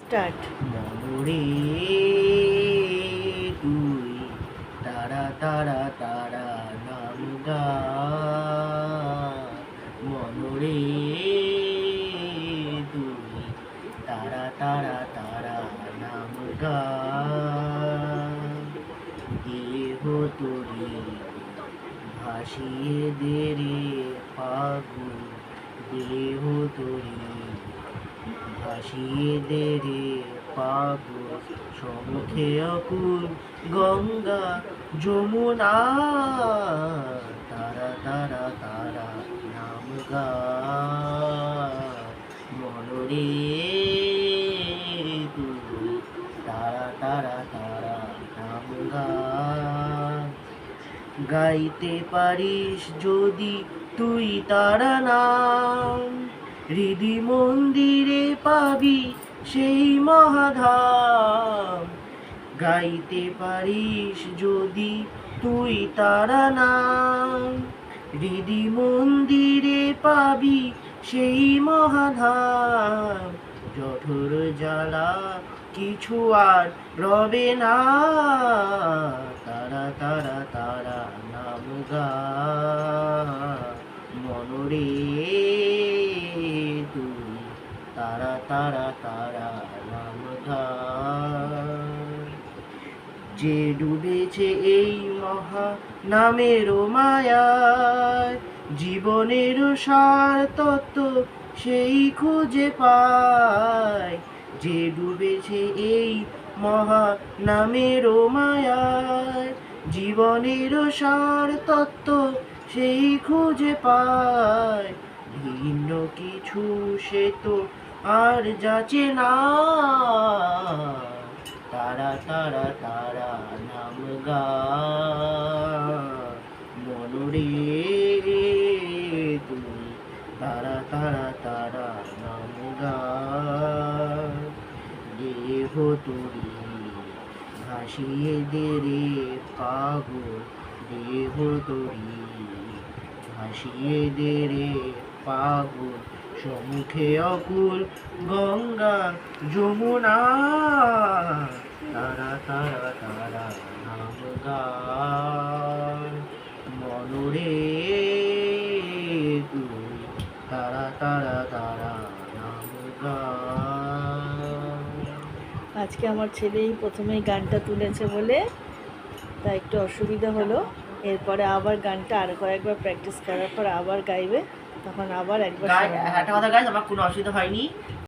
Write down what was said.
Start. মনরে তুই তারা তারা তারা নাম গা, মনরে তুই তারা তারা তারা নাম গা, দেহ তোরে ভাসিয়ে দে রে ফাগুন, দেহ তোরে ভাসিয়ে দে রে পাগল, সমুখে অকুল গঙ্গা যমুনা, তারা তারা তারা নাম গা, মনরে তুই তারা তারা তারা নাম গা। গাইতে পারিস যদি তুই তারা নাম, হৃদি মন্দিরে পাবি সেই মহাধাম। গাইতে পারিস যদি তুই তারা নাম, হৃদি মন্দিরে পাবি সেই মহাধাম। জঠর জ্বালা কিছু আর রবে না, তারা তারা তারা নাম গা, মনরে তুই তারা তারা তারা নাম গা। যে ডুবেছে এই মহা নামের মায়ায়, জীবনের সার তত্ত্ব সেই খুঁজে পায়। যে ডুবেছে এই মহা নামের মায়ায়, জীবনের সার তত্ত্ব সেই খুঁজে পায়। ভিন্ন কিছু সে তো আর যাচে না, তারা তারা তারা নাম গা, মনরে তুই তারা তারা তারা নাম গা, দেহ তোরে ভাসিয়ে দে রে পাগল, দেহ তোরে ভাসিয়ে দে রে পাগল, সমুখে অকুল গঙ্গা যমুনা, তারা তারা তারা নাম গা, মনরে তুই তারা তারা তারা নাম গা। আজকে আমার ছেলেই প্রথমেই গানটা তুলেছে বলে তা একটু অসুবিধা হলো। এরপরে আবার গানটা আর কয়েকবার প্র্যাকটিস করার পর আবার গাইবে, তখন আবার একবার একটা কথা গাইজ, আমার কোনো অসুবিধা হয়নি।